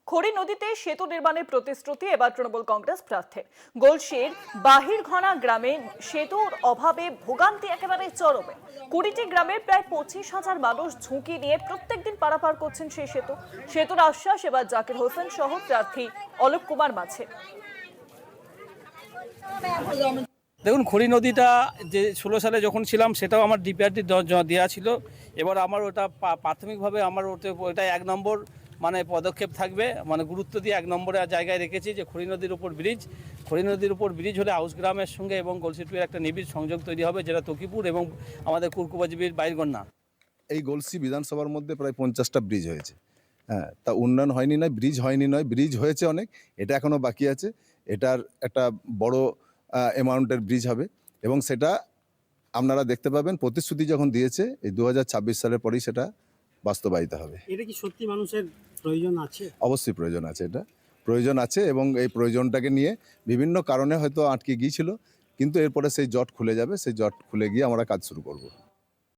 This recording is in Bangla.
খড়ি নদীতে সেতু নির্মাণের প্রতিশ্রুতি এবার তৃণমূল কংগ্রেস প্রার্থীর। গলসির বাহিরঘনা গ্রামে সেতুর অভাবে ভোগান্তি একেবারে চরমে। 20টি গ্রামের প্রায় 25,000 মানুষ ঝুঁকি নিয়ে প্রত্যেকদিন পারাপার করছেন সেই সেতুর আশ্বাস এবার জাকির হোসেন সহ প্রার্থী অলোক কুমার মাঝে। দেখুন, খড়ি নদীটা যে 16 সালে যখন ছিলাম সেটাও আমার ডিপিআরটি দেওয়া ছিল। এবার আমার ওটা প্রাথমিকভাবে আমার ওটা 1 নম্বর মানে পদক্ষেপ থাকবে, মানে গুরুত্ব দিয়ে 1 নম্বরে জায়গায় রেখেছি যে খড়ি নদীর উপর ব্রিজ হলে আউস গ্রামের সঙ্গে এবং গলসিটুয়ের একটা নিবিড় সংযোগ তৈরি হবে, যেটা তকিপুর এবং আমাদের কুরকুবাজবির বাইরগন্না। এই গলসি বিধানসভার মধ্যে প্রায় 50টা ব্রিজ হয়েছে। হ্যাঁ, তা উন্নয়ন হয়নি নয়, ব্রিজ হয়নি নয়, ব্রিজ হয়েছে অনেক, এটা এখনও বাকি আছে। এটার একটা বড় অ্যামাউন্টের ব্রিজ হবে এবং সেটা আপনারা দেখতে পাবেন। প্রতিশ্রুতি যখন দিয়েছে এই 2026 সালের পরেই সেটা বাস্তবায়িত হবে। এটা কি সত্যি মানুষের প্রয়োজন আছে? অবশ্যই প্রয়োজন আছে, এটা প্রয়োজন আছে এবং এই প্রয়োজনটাকে নিয়ে বিভিন্ন কারণে হয়তো আটকে গিয়েছিল, কিন্তু এরপরে সেই জট খুলে যাবে, সেই জট খুলে গিয়ে আমরা কাজ শুরু করব।